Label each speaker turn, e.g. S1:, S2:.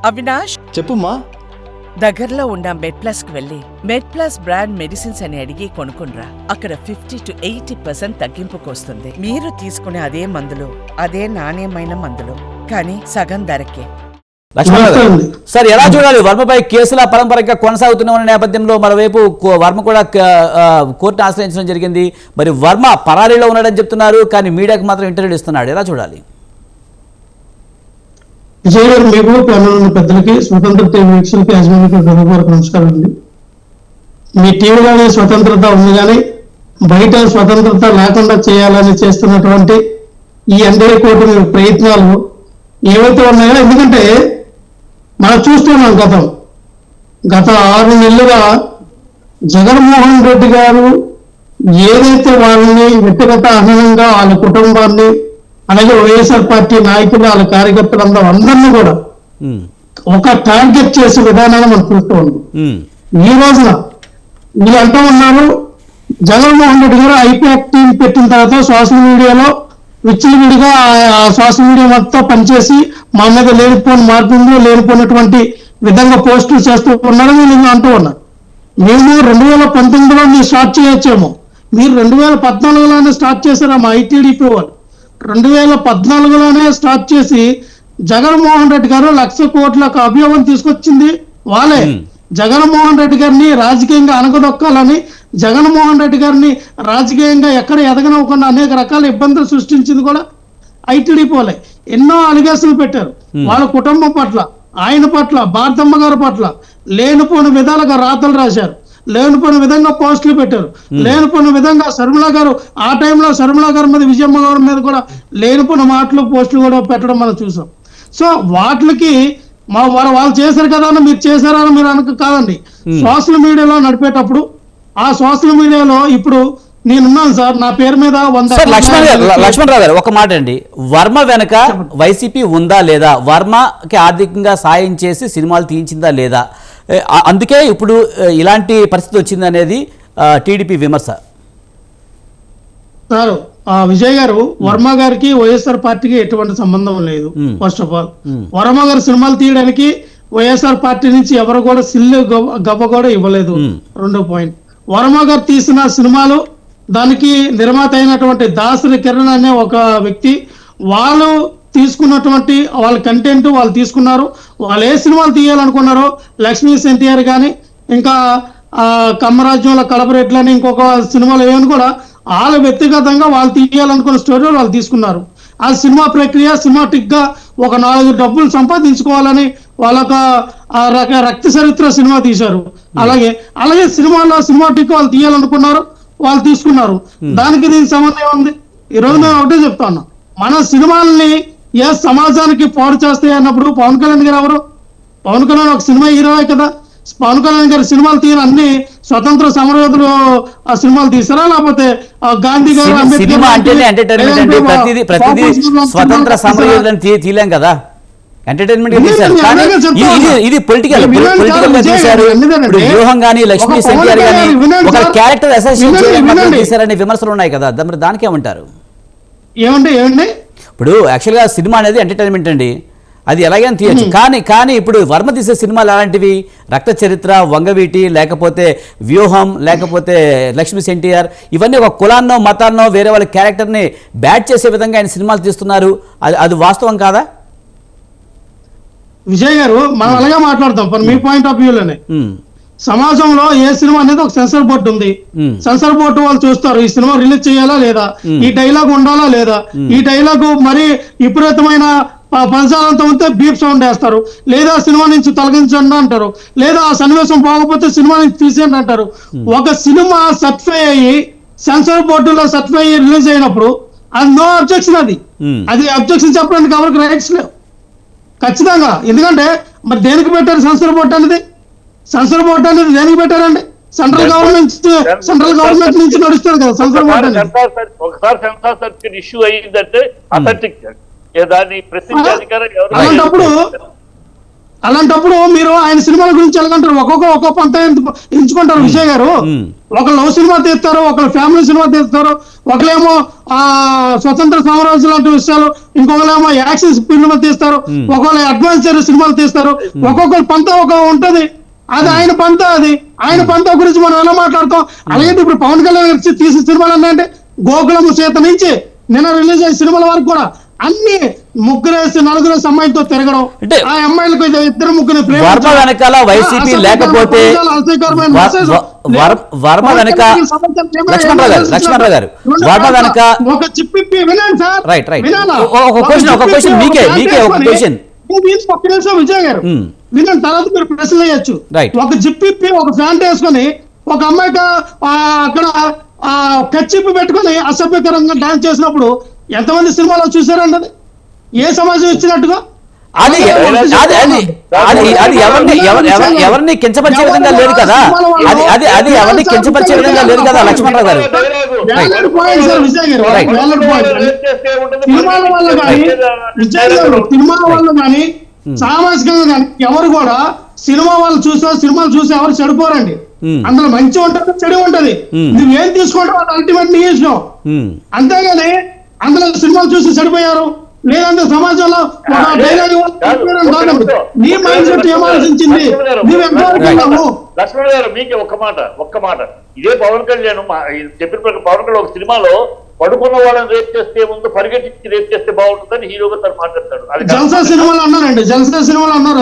S1: అవినాష్,
S2: చెప్పుమా.
S1: దగ్గరలో ఉన్న మెడ్ప్లస్ కు వెళ్ళి మెడ్ప్లస్ బ్రాండ్ మెడిసిన్స్ అని అడిగి కొనుక్కునరా. అక్కడ 50 to 80% తగ్గింపుకు వస్తుంది. మీరు తీసుకునే అదే మందులు, అదే నాణ్యమైన మందులు, కానీ సగం ధరకే.
S3: లక్ష్మణ్ సార్, ఎలా చూడాలి? వర్మపై కేసుల పరంపరగా కొనసాగుతున్న నేపథ్యంలో మరోవైపు వర్మ కూడా కోర్టును ఆశ్రయించడం జరిగింది. మరి వర్మ పరారీలో ఉన్నాడని చెప్తున్నారు, కానీ మీడియాకు మాత్రం ఇంటర్వ్యూ ఇస్తున్నాడు. ఎలా చూడాలి?
S4: విజయ్ గారు, మీకు ప్యానల్ ఉన్న పెద్దలకి, స్వతంత్ర టీవీ వీక్షకులకి, యాజమాన్యానికి హృదయపూర్వక నమస్కారం. మీ టీవీలోనే స్వతంత్రత ఉంది, కానీ బయట స్వతంత్రత లేకుండా చేయాలని చేస్తున్నటువంటి ఈ ఎన్డీఏ కూటమి ప్రయత్నాలు ఏవైతే ఉన్నాయో, ఎందుకంటే మనం చూస్తున్నాం గత 6 నెలలుగా జగన్మోహన్ రెడ్డి గారు ఏదైతే వాళ్ళని వ్యక్తిగత అహనంగా వాళ్ళ కుటుంబాన్ని, అలాగే వైఎస్ఆర్ పార్టీ నాయకులు, వాళ్ళ కార్యకర్తలందరూ అందరినీ కూడా ఒక టార్గెట్ చేసే విధానాన్ని మనం చూస్తూ ఉన్నాం. ఈ రోజున వీళ్ళు అంటూ ఉన్నారు, జగన్మోహన్ రెడ్డి గారు ఐపాక్ టీం పెట్టిన తర్వాత సోషల్ మీడియాలో విచ్చలవిడిగా సోషల్ మీడియా మొత్తం పనిచేసి మా మీద లేనిపోని మార్పులు, లేనిపోయినటువంటి విధంగా పోస్టులు చేస్తూ ఉన్నారని వీళ్ళు అంటూ ఉన్నారు. మేము 2019లో మీరు స్టార్ట్ చేయొచ్చేమో, మీరు 2014లోనే స్టార్ట్ చేశారా? మా ఐటీడీపీ వాళ్ళు 2014లోనే స్టార్ట్ చేసి జగన్మోహన్ రెడ్డి గారు 1,00,000 కోట్లకు అభియోగం తీసుకొచ్చింది వాళ్ళే. జగన్మోహన్ రెడ్డి గారిని రాజకీయంగా అనగదొక్కాలని, జగన్మోహన్ రెడ్డి గారిని రాజకీయంగా ఎక్కడ ఎదగనివ్వకుండా అనేక రకాల ఇబ్బందులు సృష్టించింది కూడా ఐటీడీపీ వాళ్ళే. ఎన్నో అలిగేషన్లు పెట్టారు వాళ్ళ కుటుంబం పట్ల, ఆయన పట్ల, భారతమ్మ గారి పట్ల లేనిపోని విధాలుగా రాతలు రాశారు, లేనిపోయిన విధంగా పోస్టులు పెట్టారు, లేనిపోయిన విధంగా శర్మిల గారు ఆ టైంలో శర్మిల గారి మీద, విజయమ్మ గారి మీద కూడా లేనిపోయిన మాటలు, పోస్టులు కూడా పెట్టడం మనం చూసాం. సో వాటికి వాళ్ళు చేశారు కదా అని మీరు చేశారా అని మీరు అనక కాదండి. సోషల్ మీడియాలో నడిపేటప్పుడు ఆ సోషల్ మీడియాలో ఇప్పుడు నేనున్నాను సార్, నా పేరు మీద 100.
S3: లక్ష్మణరావు గారు, ఒక మాట అండి, వర్మ వెనక వైసీపీ ఉందా లేదా? వర్మకి ఆర్థికంగా సాయం చేసి సినిమాలు తీయించిందా లేదా? అందుకే ఇప్పుడు ఇలాంటి పరిస్థితి వచ్చింది అనేది టీడీపీ విమర్శ.
S4: సార్, విజయ్ గారు, వర్మ గారికి వైఎస్ఆర్ పార్టీకి ఎటువంటి సంబంధం లేదు. ఫస్ట్ ఆఫ్ ఆల్, వర్మ గారు సినిమాలు తీయడానికి వైఎస్ఆర్ పార్టీ నుంచి ఎవరు కూడా సిల్లు గవ్వ కూడా ఇవ్వలేదు. రెండో పాయింట్, వర్మ గారు తీసిన సినిమాలు, దానికి నిర్మాత అయినటువంటి దాసరి కిరణ్ అనే ఒక వ్యక్తి, వాళ్ళు తీసుకున్నటువంటి వాళ్ళ కంటెంట్ వాళ్ళు తీసుకున్నారు. వాళ్ళు ఏ సినిమాలు తీయాలనుకున్నారో, లక్ష్మీ ఎన్టీఆర్ కానీ, ఇంకా కమ్మరాజ్యంలో కడపరెడ్లు అని ఇంకొక సినిమాలు ఏమని కూడా వాళ్ళ వ్యక్తిగతంగా వాళ్ళు తీయాలనుకున్న స్టోరీలు వాళ్ళు తీసుకున్నారు. ఆ సినిమా ప్రక్రియ సినిమాటిక్ గా ఒక 4 డబ్బులు సంపాదించుకోవాలని వాళ్ళొక రక్త చరిత్ర సినిమా తీశారు. అలాగే సినిమాలో సినిమాటిక్ వాళ్ళు తీయాలనుకున్నారు, వాళ్ళు తీసుకున్నారు. దానికి దీనికి సంబంధం ఉంది. ఈ రోజు నేను ఒకటే చెప్తా ఉన్నా, మన సినిమాలని ఏ సమాజానికి పాడు చేస్తాయి అన్నప్పుడు పవన్ కళ్యాణ్ గారు ఎవరు? పవన్ కళ్యాణ్ ఒక సినిమా హీరోయే కదా. పవన్ కళ్యాణ్ గారి సినిమాలు తీయని అన్ని స్వతంత్ర సమరయోధులు ఆ సినిమాలు తీసారా, లేకపోతే గాంధీ గారు,
S3: స్వతంత్ర సమరయోధులను తీయలేం కదా, ఎంటర్టైన్మెంట్ ఇది పొలిటికల్ గా తీశారు. వ్యూహం గానీ, లక్ష్మీ ఎన్టీఆర్ గానీ ఒక క్యారెక్టర్ అసోసియేషన్ చేశారనే విమర్శలు ఉన్నాయి కదా, మరి దానికి ఏమంటారు?
S4: ఏమండి
S3: ఇప్పుడు యాక్చువల్ గా సినిమా అనేది ఎంటర్టైన్మెంట్ అండి, అది ఎలాగైనా తీయచ్చు. కానీ ఇప్పుడు వర్మ తీసే సినిమాలు అలాంటివి రక్త చరిత్ర, వంగవీటి, లేకపోతే వ్యూహం, లేకపోతే లక్ష్మీ ఎన్టీఆర్, ఇవన్నీ ఒక కులాన్నో మతాన్నో వేరే వాళ్ళ క్యారెక్టర్ని బ్యాట్ చేసే విధంగా ఆయన సినిమాలు తీస్తున్నారు. అది వాస్తవం కాదా?
S4: విజయ్ గారు, మనం అలాగే మాట్లాడతాం. మీ పాయింట్ ఆఫ్ వ్యూలోనే సమాజంలో ఏ సినిమా అనేది ఒక సెన్సార్ బోర్డు ఉంది. సెన్సార్ బోర్డు వాళ్ళు చూస్తారు, ఈ సినిమా రిలీజ్ చేయాలా లేదా, ఈ డైలాగ్ ఉండాలా లేదా, ఈ డైలాగు మరి విపరీతమైన పదజాలంతో ఉంటే బీప్ సౌండ్ వేస్తారు, లేదా సినిమా నుంచి తొలగించండి అంటారు, లేదా ఆ సన్నివేశం బాగోపోతే సినిమా నుంచి తీసేయండి అంటారు. ఒక సినిమా సర్టిఫై అయ్యి సెన్సార్ బోర్డులో సర్టిఫై అయ్యి రిలీజ్ అయినప్పుడు అది నో అబ్జెక్షన్. అది అబ్జెక్షన్ చెప్పడానికి ఎవరికి రైట్స్ లేవు ఖచ్చితంగా. ఎందుకంటే మరి దేనికి పెట్టారు సెన్సార్ బోర్డు అనేది? సెన్సార్ బోర్డు అనేది దేనికి పెట్టారండి? సెంట్రల్ గవర్నమెంట్ నుంచి నడుస్తారు కదా సెన్సార్ బోర్డు అనేది.
S5: ఒకసారి సెన్సార్ సర్టిఫికేట్ ఇష్యూ అయ్యిందంటే అథెంటిక్ దాన్ని ప్రశ్నించాధికారం
S4: అలాంటప్పుడు మీరు ఆయన సినిమాల గురించి ఎలాగంటారు? ఒక్కొక్క పంత ఎంచుకుంటారు విజయ్ గారు. ఒక లవ్ సినిమా తీస్తారు, ఒకళ్ళు ఫ్యామిలీ సినిమా తీస్తారు, ఒకళ్ళేమో స్వతంత్ర సామ్రాజ్యం లాంటి విషయాలు, ఇంకొకళ్ళేమో యాక్షన్ సినిమా తీస్తారు, ఒకళ్ళు అడ్వెంచర్ సినిమాలు తీస్తారు. ఒక్కొక్కరు పంత ఒక ఉంటది. అది ఆయన పంత. అది ఆయన పంత గురించి మనం ఎలా మాట్లాడతాం? అలాగే ఇప్పుడు పవన్ కళ్యాణ్ గారు తీసిన సినిమాలు అన్నాయంటే గోకులం సీత నుంచి నిన్న రిలీజ్ అయిన సినిమాల వరకు కూడా అన్ని ముగ్గురేసి నలుగురేసి అమ్మాయిలతో తిరగడం, ఆ అమ్మాయిలకు ఇద్దరు ముగ్గురు
S3: వర్మ వెనకాల వైసీపీ లేకపోతే వర్మ వెనక లక్ష్మణరావు గారు వర్మ వెనక
S4: ఒక చిప్పి వినండి సార్.
S3: రైట్ ఒక క్వశ్చన్ మీకే ఒక క్వశ్చన్
S4: ఒక్క నిమిషం విజయ్ గారు వినండి, తర్వాత మీరు ప్రశ్నలు వేయచ్చు. ఒక జిప్పిప్పి ఒక ఫ్యాంట్ వేసుకొని ఒక అమ్మాయికి అక్కడ కచ్చిప్పి పెట్టుకొని అసభ్యకరంగా డాన్స్ చేసినప్పుడు ఎంతమంది సినిమాలో చూసారండి? అది ఏ సమాజం ఇచ్చినట్టుగా?
S3: అది ఎవరిని కించపరిచే విధంగా లేదు కదా. అది ఎవరిని కించపరిచే విధంగా లేదు కదా లక్ష్మణరావు గారు.
S4: సినిమాల వల్ల కానీ సినిమాల వల్ల కానీ సామాజికంగా కానీ ఎవరు కూడా సినిమాలు చూసి ఎవరు చెడిపోరండి. అందులో మంచి ఉంటది, చెడు ఉంటది. నువ్వేం తీసుకుంటావు అది అల్టిమేట్ నీ ఇష్టం. అంతేగాని అందులో సినిమాలు చూసి చెడిపోయారు లేదంటే సమాజంలో ఒక డైలాగ్ నీ మైండ్ సెట్ ఏం ఆలోచించింది?
S5: లక్ష్మణ్ గారు మీకు ఒక్క మాట ఇదే పవన్ కళ్యాణ్ చెప్పిన పవన్ కళ్యాణ్ ఒక సినిమాలో పడుకున్న వాళ్ళని రేప్ చేస్తే ముందు పరిగెత్తి రేప్ చేస్తే బాగుంటుందని హీరోగా తను మాట్లాడతాడు.
S4: జల్సా సినిమాలో అన్నారండి, జల్సా సినిమాలో అన్నారు.